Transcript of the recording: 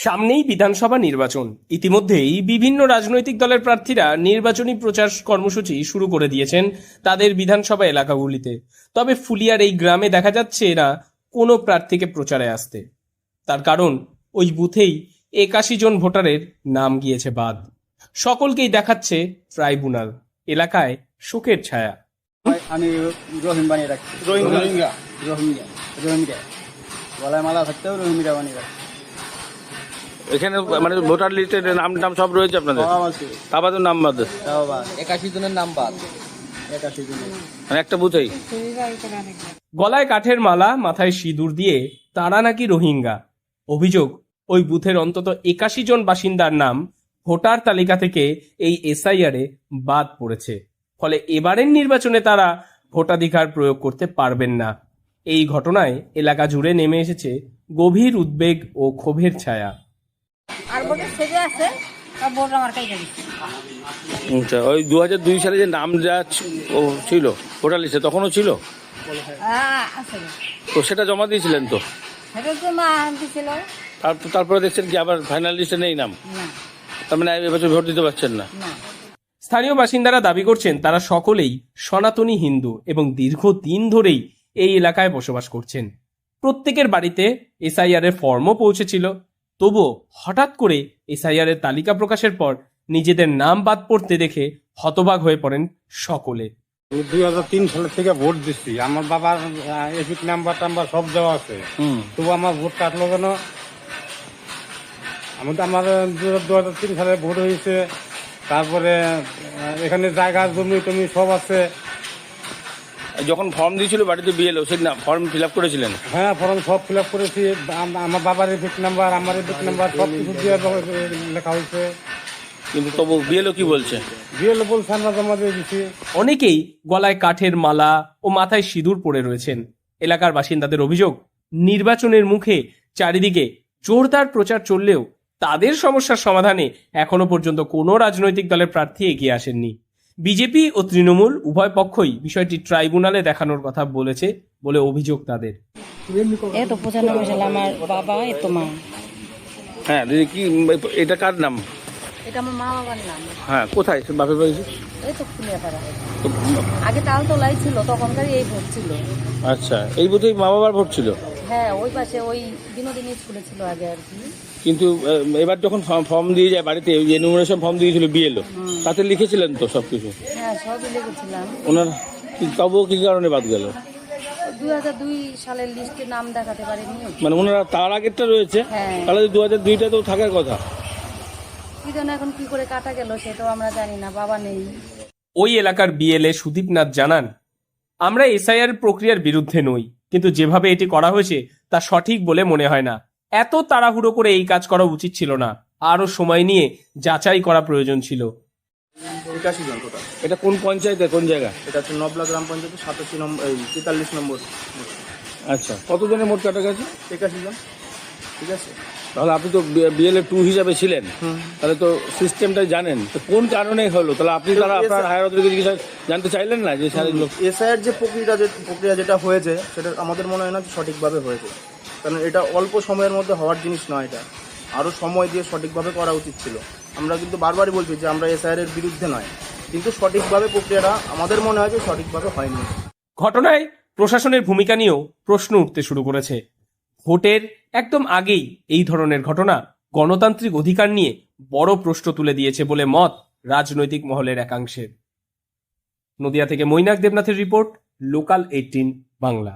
সামনেই বিধানসভা নির্বাচন। ইতিমধ্যেই বিভিন্ন রাজনৈতিক দলের প্রার্থীরা নির্বাচনী প্রচার কর্মসূচি শুরু করে দিয়েছেন তাদের বিধানসভা এলাকাগুলিতে। তবে ফুলিয়ার এই গ্রামে দেখা যাচ্ছে না কোনো প্রার্থীকে প্রচারে আসতে। তার কারণ ওই বুথেই ৮১ জন ভোটারের নাম গিয়েছে বাদ। সকলকেই দেখাচ্ছে ট্রাইব্যুনাল। এলাকায় শোকের ছায়া। আমি রহিম বানিয়ে রাখছি। রোহিঙ্গা গলায় মালা থাকতেও রোহিঙ্গা বানিয়ে রাখছি। এখানে মানে ভোটার লিস্টের নাম টাম সব রয়েছে আপনাদের? তা বাদের নাম বাদ? 81 জনের নাম বাদ। 81 জনের মানে একটা বুথেই। গলায় কাঠের মালা, মাথায় সিঁদুর দিয়ে তারা নাকি রোহিঙ্গা। অভিযোগ, ওই বুথের অন্তত ৮১ জন বাসিন্দার নাম ভোটার তালিকা থেকে এই এসআইআরে বাদ পড়েছে। ফলে এবারের নির্বাচনে তারা ভোটাধিকার প্রয়োগ করতে পারবেন না। এই ঘটনায় এলাকা জুড়ে নেমে এসেছে গভীর উদ্বেগ ও ক্ষোভের ছায়া। আর ভোটের সেজে আছে আর ভোট আমার কাছে দিচ্ছে। আচ্ছা, ওই 2002 সালে যে নাম যা ছিল ভোটার লিস্টে তখনও ছিল আছে তো, সেটা জমা দিয়েছিলেন তো? সেটা তো মা দিছিল। তারপরে দেখছেন কি আবার ফাইনাল লিস্টে নেই নাম? না তার মানে এবছর ভোট দিতে পারছেন না? না। স্থানীয় বাসিন্দারা দাবি করছেন তারা সকলেই সনাতনী হিন্দু এবং দীর্ঘদিন ধরেই এই এলাকায় বসবাস করছেন। প্রত্যেকের বাড়িতে এসআইআর এর ফর্মও পৌঁছেছিল। তবুও হঠাৎ করে এসআইআর এর তালিকা প্রকাশের পর নিজেদের নাম বাদ পড়তে দেখে হতবাক হয়ে পড়েন সকলে। 2003 সালের থেকে ভোট দিচ্ছি। আমার বাবার এপিক নাম্বার টাম্বার সব দেওয়া আছে, তবু আমার ভোট কাটলো কেন? আমার 2003 সালে ভোট হয়েছে। তারপরে এখানে জায়গা জমি টমি সব আছে। যখন ফর্ম দিয়েছিল বাড়িতে বিএলও, সেই ফর্ম ফিল আপ করেছিলেন? হ্যাঁ, ফর্ম সব ফিল আপ করেছি। আমার বাবার এপিক নাম্বার, আমার এপিক নাম্বার সব কিছু দিয়ে লেখা হয়েছে। কিন্তু তবু বিএলও কি বলছে? বিএলও বলছে আমরা জমা দিয়ে দিচ্ছি। অনেকেই গলায় কাঠের মালা ও মাথায় সিঁদুর পরে রয়েছেন। এলাকার বাসিন্দাদের অভিযোগ, নির্বাচনের মুখে চারিদিকে জোরদার প্রচার চললেও তাদের সমস্যার সমাধানে এখনো পর্যন্ত কোনো রাজনৈতিক দলের প্রার্থী এগিয়ে আসেননি। বিজেপি ও তৃণমূল উভয় পক্ষই বিষয়টি ট্রাইব্যুনালে দেখানোর কথা বলেছে বলে অভিযোগ তাদের। এই তো 95 সালে আমার বাবা, এই তো মা। হ্যাঁ দিদি, কি এটা কার নাম? এটা আমার মা বাবার নাম। হ্যাঁ, কোথায় বাপের বাড়ি? এই তো ফুলিয়াপাড়া। আগে তালতলাই ছিল, তখনকার এই ভোট ছিল। আচ্ছা, এই বুথেই মা বাবার ভোট ছিল? হ্যাঁ, ওই পাশে ওই বিনোদিনী স্কুলে ছিল আগে আর কি। কিন্তু এবার যখন ফর্ম দিয়ে যায় বাড়িতে, ওই এনুমারেশন ফর্ম দিয়েছিল বিএলও, তাতে লিখেছিলেন তো সবকিছু? হ্যাঁ, সবই লিখেছিলাম। ওনার তবুও কি কারণে বাদ গেল? 2002 সালের লিস্টে নাম দেখাতে পারেনি। মানে ওনারা তার আগেরটা রয়েছে, হ্যাঁ। তাহলে 2002টা তো থাকার কথা। কি জানো এখন কি করে কাটা গেল সেটাও আমরা জানি না, বাবা নেই। ওই এলাকার বিএলএ সুদীপ নাথ জানান, আমরা এসআইআর প্রক্রিয়ার বিরুদ্ধে নই, কিন্তু যেভাবে এটি করা হয়েছে তা সঠিক বলে মনে হয় না। এত তাড়াহুড়ো করে এই কাজ করা উচিত ছিল না, আরো সময় নিয়ে যাচাই করা প্রয়োজন ছিল। 81 জন টোটাল। এটা কোন পঞ্চায়েতে, কোন জায়গা? এটা হচ্ছে নবলা গ্রাম পঞ্চায়েতে 87 নম্বর 43 নম্বর। আচ্ছা, কতজনের মোট কাটা গেছে? 81 জন। ঠিক আছে। তাহলে আপনি তো বিএলএ 2 হিসাবে ছিলেন, তাহলে তো সিস্টেমটাই জানেন। তো কোন কারণে হলো তাহলে আপনি আপনার হায়ার অথরিটি কিছু জানতে চাইলেন না যে স্যার এগুলো? এসআইআর যে প্রক্রিয়া যেটা হয়েছে সেটা আমাদের মনে হয় না সঠিকভাবে হয়েছে। কারণ এটা অল্প সময়ের মধ্যে হওয়ার জিনিস নয়, এটা আরও সময় দিয়ে সঠিকভাবে করা উচিত ছিল। আমরা কিন্তু বারবারই বলছি যে আমরা এসআইআর এর বিরুদ্ধে নয়, কিন্তু সঠিকভাবে প্রক্রিয়াটা আমাদের মনে হয় যে সঠিকভাবে হয়নি। ঘটনায় প্রশাসনের ভূমিকা নিয়েও প্রশ্ন উঠতে শুরু করেছে। ভোটের একদম আগেই এই ধরনের ঘটনা গণতান্ত্রিক অধিকার নিয়ে বড় প্রশ্ন তুলে দিয়েছে বলে মত রাজনৈতিক মহলের একাংশের। নদিয়া থেকে মৈনাক দেবনাথের রিপোর্ট, লোকাল 18 বাংলা।